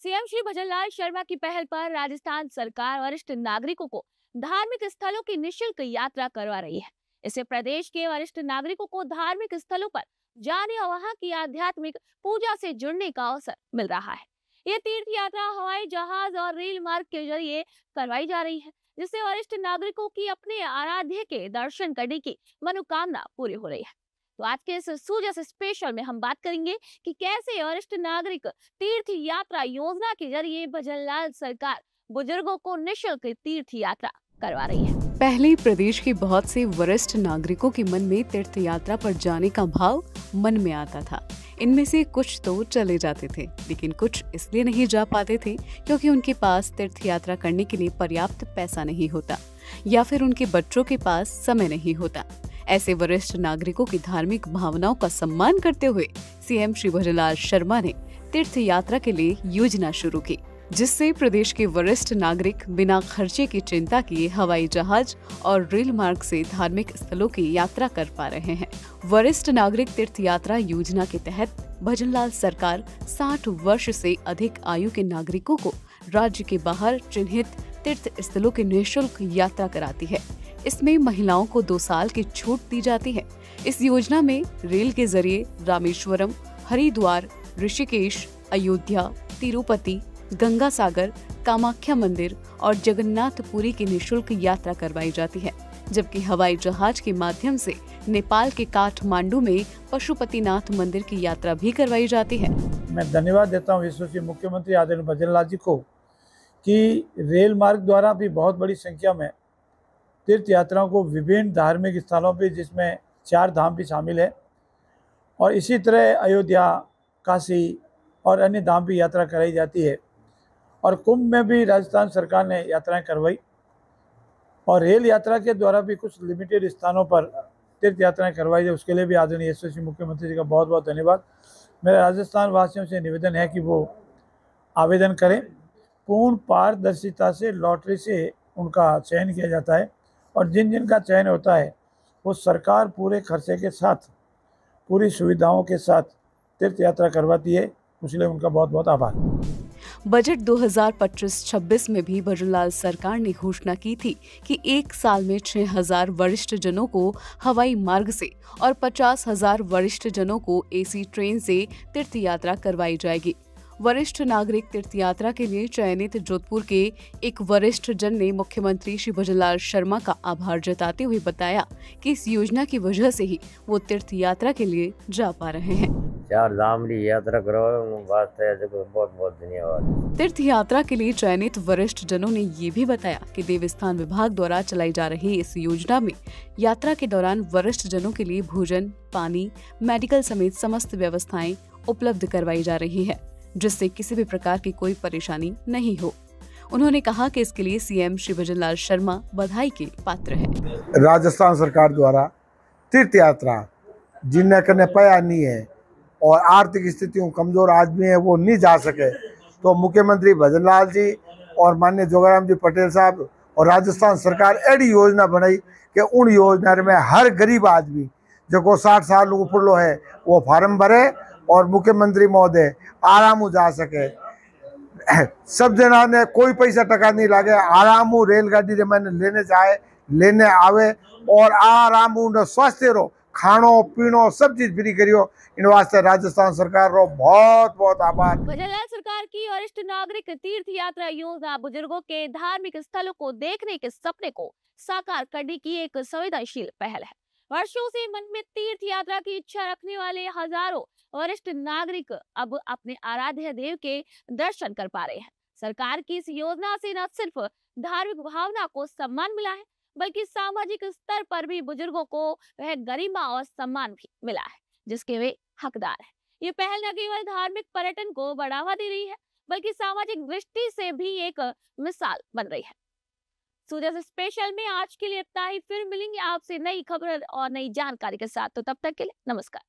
CM Shri Bhajanlal Sharma की पहल पर राजस्थान सरकार वरिष्ठ नागरिकों को धार्मिक स्थलों की निशुल्क यात्रा करवा रही है। इससे प्रदेश के वरिष्ठ नागरिकों को धार्मिक स्थलों पर जाने और वहां की आध्यात्मिक पूजा से जुड़ने का अवसर मिल रहा है। ये तीर्थ यात्रा हवाई जहाज और रेल मार्ग के जरिए करवाई जा रही है, जिससे वरिष्ठ नागरिकों की अपने आराध्य के दर्शन करने की मनोकामना पूरी हो रही है। तो आज के इस सूजस स्पेशल में हम बात करेंगे कि कैसे वरिष्ठ नागरिक तीर्थ यात्रा योजना के जरिए भजनलाल सरकार बुजुर्गों को निःशुल्क तीर्थ यात्रा करवा रही है। पहले प्रदेश के बहुत से वरिष्ठ नागरिकों के मन में तीर्थ यात्रा पर जाने का भाव मन में आता था। इनमें से कुछ तो चले जाते थे, लेकिन कुछ इसलिए नहीं जा पाते थे क्योंकि उनके पास तीर्थ यात्रा करने के लिए पर्याप्त पैसा नहीं होता या फिर उनके बच्चों के पास समय नहीं होता। ऐसे वरिष्ठ नागरिकों की धार्मिक भावनाओं का सम्मान करते हुए सीएम श्री भजनलाल शर्मा ने तीर्थ यात्रा के लिए योजना शुरू की, जिससे प्रदेश के वरिष्ठ नागरिक बिना खर्चे की चिंता किए हवाई जहाज और रेल मार्ग से धार्मिक स्थलों की यात्रा कर पा रहे हैं। वरिष्ठ नागरिक तीर्थ यात्रा योजना के तहत भजनलाल सरकार 60 वर्ष से अधिक आयु के नागरिकों को राज्य के बाहर चिन्हित तीर्थ स्थलों की निःशुल्क यात्रा कराती है। इसमें महिलाओं को 2 साल की छूट दी जाती है। इस योजना में रेल के जरिए रामेश्वरम, हरिद्वार, ऋषिकेश, अयोध्या, तिरुपति, गंगा सागर, कामाख्या मंदिर और जगन्नाथपुरी की निःशुल्क यात्रा करवाई जाती है, जबकि हवाई जहाज के माध्यम से नेपाल के काठमांडू में पशुपतिनाथ मंदिर की यात्रा भी करवाई जाती है। मैं धन्यवाद देता हूँ यशस्वी मुख्यमंत्री आदरणीय भजनलाल जी को कि रेल मार्ग द्वारा भी बहुत बड़ी संख्या में तीर्थ यात्राओं को विभिन्न धार्मिक स्थानों पर, जिसमें 4 धाम भी शामिल है, और इसी तरह अयोध्या, काशी और अन्य धाम भी यात्रा कराई जाती है। और कुंभ में भी राजस्थान सरकार ने यात्राएं करवाई, और रेल यात्रा के द्वारा भी कुछ लिमिटेड स्थानों पर तीर्थ यात्राएं करवाई जाए, उसके लिए भी आदरणीय यशस्वी मुख्यमंत्री जी का बहुत बहुत धन्यवाद। मेरा राजस्थान वासियों से निवेदन है कि वो आवेदन करें। पूर्ण पारदर्शिता से लॉटरी से उनका चयन किया जाता है, और जिन जिन का चयन होता है वो सरकार पूरे खर्चे के साथ, पूरी सुविधाओं के साथ तीर्थ यात्रा करवाती है। इसलिए उनका बहुत बहुत आभार। बजट 2025-26 में भी भजनलाल सरकार ने घोषणा की थी कि 1 साल में 6,000 वरिष्ठ जनों को हवाई मार्ग से और 50,000 वरिष्ठ जनों को एसी ट्रेन से तीर्थ यात्रा करवाई जाएगी। वरिष्ठ नागरिक तीर्थ यात्रा के लिए चयनित जोधपुर के एक वरिष्ठ जन ने मुख्यमंत्री श्री भजनलाल शर्मा का आभार जताते हुए बताया कि इस योजना की वजह से ही वो तीर्थ यात्रा के लिए जा पा रहे हैं। 4 धाम की यात्रा करवाओ, बहुत बहुत धन्यवाद। तीर्थ यात्रा के लिए चयनित वरिष्ठ जनों ने ये भी बताया कि देवस्थान विभाग द्वारा चलाई जा रही इस योजना में यात्रा के दौरान वरिष्ठ जनों के लिए भोजन, पानी, मेडिकल समेत समस्त व्यवस्थाएं उपलब्ध करवाई जा रही है, जिससे किसी भी प्रकार की कोई परेशानी नहीं हो। उन्होंने कहा कि इसके लिए सीएम श्री भजनलाल शर्मा बधाई के पात्र हैं। राजस्थान सरकार द्वारा तीर्थ यात्रा जिन्हें करने पाया नहीं है और आर्थिक स्थितियों कमजोर आदमी है वो नहीं जा सके, तो मुख्यमंत्री भजनलाल जी और माननीय जोगाराम जी पटेल साहब और राजस्थान सरकार ऐसी योजना बनाई कि उन योजना में हर गरीब आदमी जो 60 साल ऊपर है वो फार्म भरे और मुख्यमंत्री महोदय आराम जा सके। सब जना ने कोई पैसा टका नहीं लागे, आराम रेलगाड़ी रे मैंने लेने जाए, लेने आवे और आराम स्वस्थ रहो, खानो पीनो सब चीज फ्री करियो। इन वास्ते राजस्थान सरकार रो बहुत बहुत आभार। भजनलाल सरकार की वरिष्ठ नागरिक तीर्थ यात्रा योजना बुजुर्गों के धार्मिक स्थलों को देखने के सपने को साकार करने की एक संवेदनशील पहल है। वर्षों से मन में तीर्थ यात्रा की इच्छा रखने वाले हजारों वरिष्ठ नागरिक अब अपने आराध्य देव के दर्शन कर पा रहे हैं। सरकार की इस योजना से न सिर्फ धार्मिक भावना को सम्मान मिला है, बल्कि सामाजिक स्तर पर भी बुजुर्गों को वह गरिमा और सम्मान भी मिला है जिसके वे हकदार हैं। ये पहल न केवल धार्मिक पर्यटन को बढ़ावा दे रही है, बल्कि सामाजिक दृष्टि से भी एक मिसाल बन रही है। सूजस स्पेशल में आज के लिए इतना ही। फिर मिलेंगे आपसे नई खबर और नई जानकारी के साथ, तो तब तक के लिए नमस्कार।